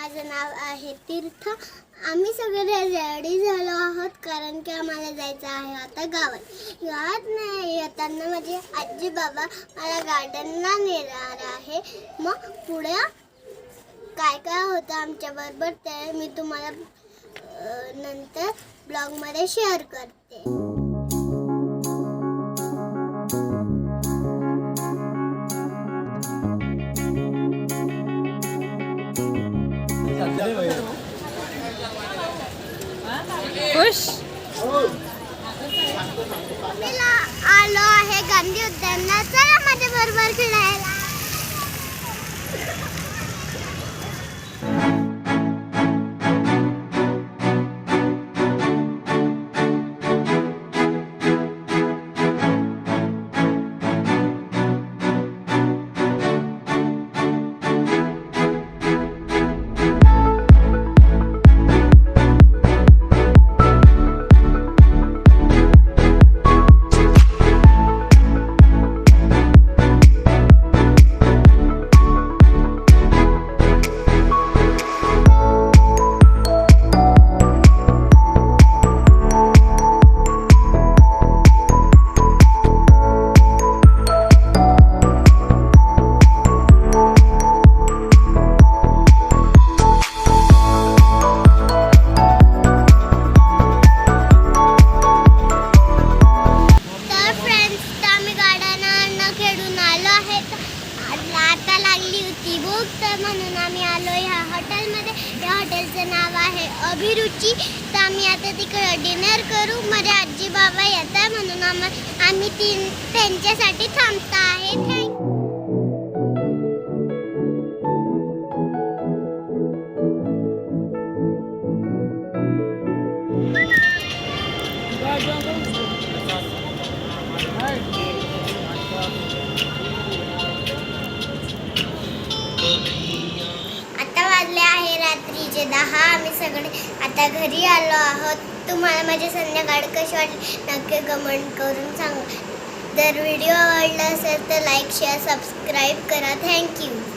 माझं नाव आहे तीर्थ। आम्ही सगळे रेडी झालो आहोत कारण की आम्हाला जायचं आहे आता गावात नाही येताना माझे आजी बाबा मला गार्डनला नेणार आहे। मग पुढे काय काय होतं आमच्या बरोबर ते मी तुम्हाला नंतर ब्लॉगमध्ये शेअर करते। खुश आलो आहे गांधी उद्यानात, चला माझ्या बरोबर खेळायला। आता लागली होती भूक, तर म्हणून आम्ही आलो ह्या हॉटेलमध्ये। या हॉटेलचं नाव आहे अभिरुची। तर आम्ही आता तिकडे डिनर करू। माझे आजी बाबा येतात म्हणून आम्ही त्यांच्यासाठी थांबतो आहे। आता वाजले आहे रात्रीचे 10। आम्ही सगळे आता घरी आलो आहोत। तुम्हाला माझी संध्याकाळ कशी वाटली नक्की कमेंट करून सांगा। जर व्हिडिओ आवडला असेल तर लाईक शेअर सबस्क्राईब करा। थँक्यू।